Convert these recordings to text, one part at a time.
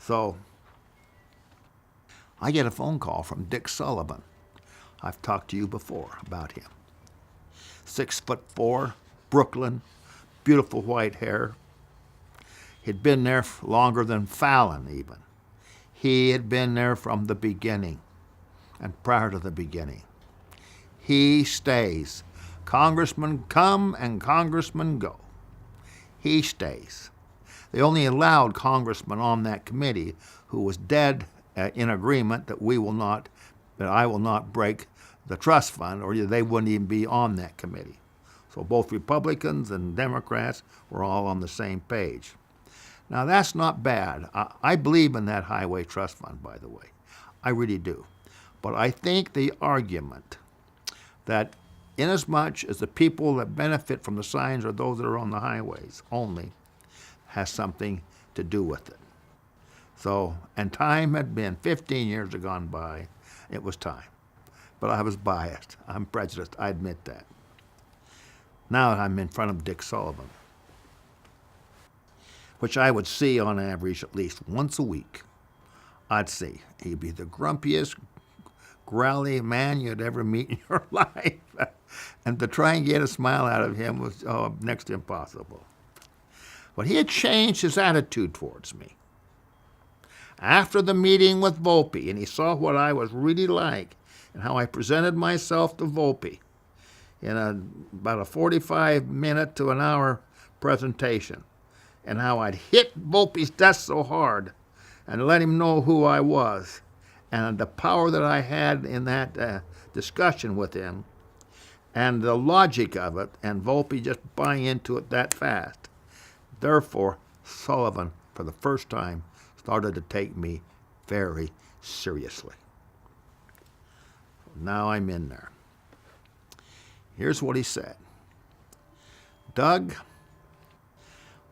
So I get a phone call from Dick Sullivan. I've talked to you before about him. 6'4", Brooklyn, beautiful white hair. He'd been there longer than Fallon even. He had been there from the beginning and prior to the beginning. He stays. Congressmen come and congressmen go. He stays. They only allowed congressmen on that committee who was dead in agreement that I will not break the trust fund, or they wouldn't even be on that committee. So both Republicans and Democrats were all on the same page. Now that's not bad. I believe in that highway trust fund, by the way. I really do. But I think the argument that inasmuch as the people that benefit from the signs are those that are on the highways only has something to do with it. So, and time had been, 15 years had gone by, it was time. But I was biased. I'm prejudiced, I admit that. Now I'm in front of Dick Sullivan, which I would see on average at least once a week. I'd see. He'd be the grumpiest, growly man you'd ever meet in your life. And to try and get a smile out of him was next to impossible. But he had changed his attitude towards me. After the meeting with Volpe, and he saw what I was really like and how I presented myself to Volpe in about a 45-minute to an hour presentation, and how I'd hit Volpe's desk so hard and let him know who I was and the power that I had in that discussion with him and the logic of it, and Volpe just buying into it that fast. Therefore, Sullivan, for the first time, started to take me very seriously. Now I'm in there. Here's what he said. Doug,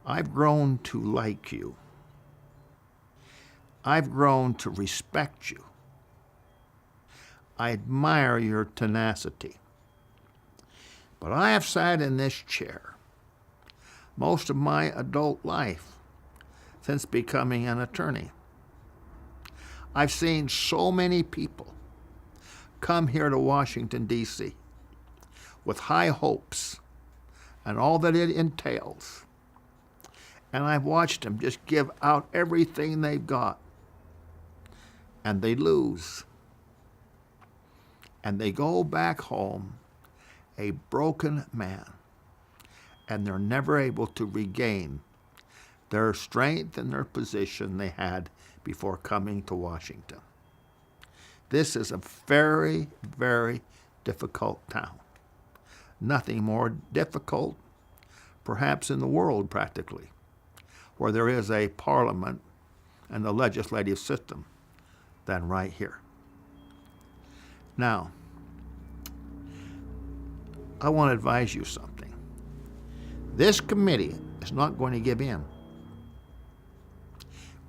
I've grown to like you. I've grown to respect you. I admire your tenacity. But I have sat in this chair most of my adult life since becoming an attorney. I've seen so many people come here to Washington, D.C. with high hopes and all that it entails. And I've watched them just give out everything they've got. And they lose. And they go back home a broken man. And they're never able to regain their strength and their position they had before coming to Washington. This is a very, very difficult town. Nothing more difficult, perhaps in the world practically, where there is a parliament and a legislative system, than right here. Now, I want to advise you something. This committee is not going to give in.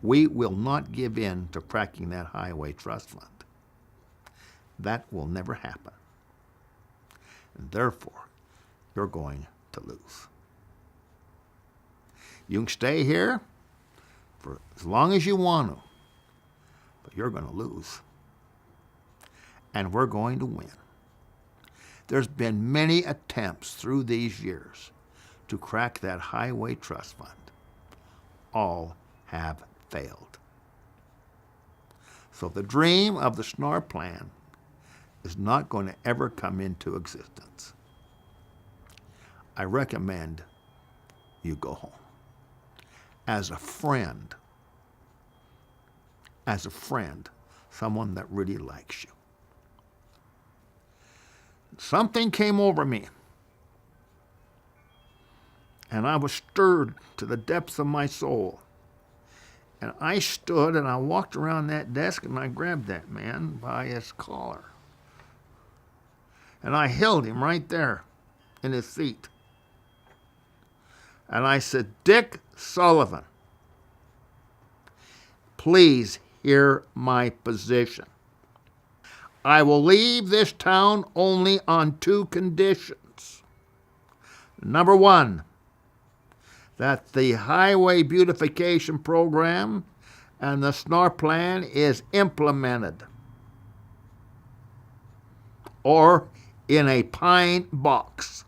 We will not give in to cracking that highway trust fund. That will never happen. And therefore, you're going to lose. You can stay here for as long as you want to, but you're going to lose. And we're going to win. There's been many attempts through these years to crack that highway trust fund. All have failed. So the dream of the Snarr plan is not going to ever come into existence. I recommend you go home. As a friend, someone that really likes you. Something came over me, and I was stirred to the depths of my soul. And I stood and I walked around that desk and I grabbed that man by his collar. And I held him right there in his seat. And I said, Dick Sullivan, please hear my position. I will leave this town only on 2 conditions. Number 1, that the highway beautification program and the Snarr plan is implemented, or in a pine box.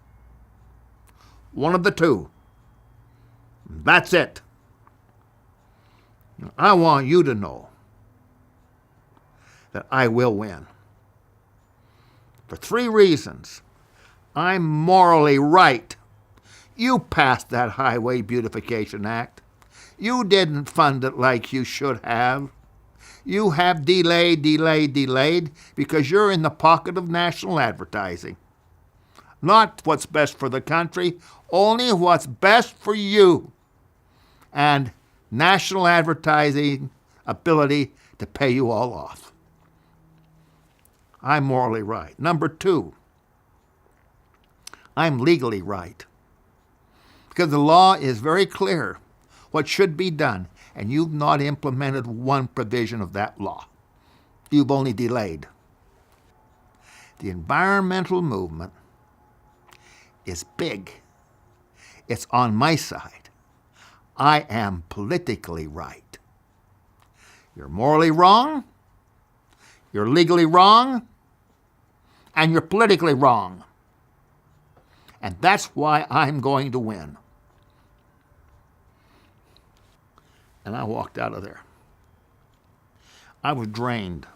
One of the two. That's it. I want you to know that I will win. For 3 reasons. I'm morally right. You passed that Highway Beautification Act. You didn't fund it like you should have. You have delayed because you're in the pocket of national advertising. Not what's best for the country, only what's best for you. And national advertising ability to pay you all off. I'm morally right. Number 2, I'm legally right. Because the law is very clear what should be done, and you've not implemented one provision of that law. You've only delayed. The environmental movement is big. It's on my side. I am politically right. You're morally wrong, you're legally wrong, and you're politically wrong. And that's why I'm going to win. And I walked out of there. I was drained.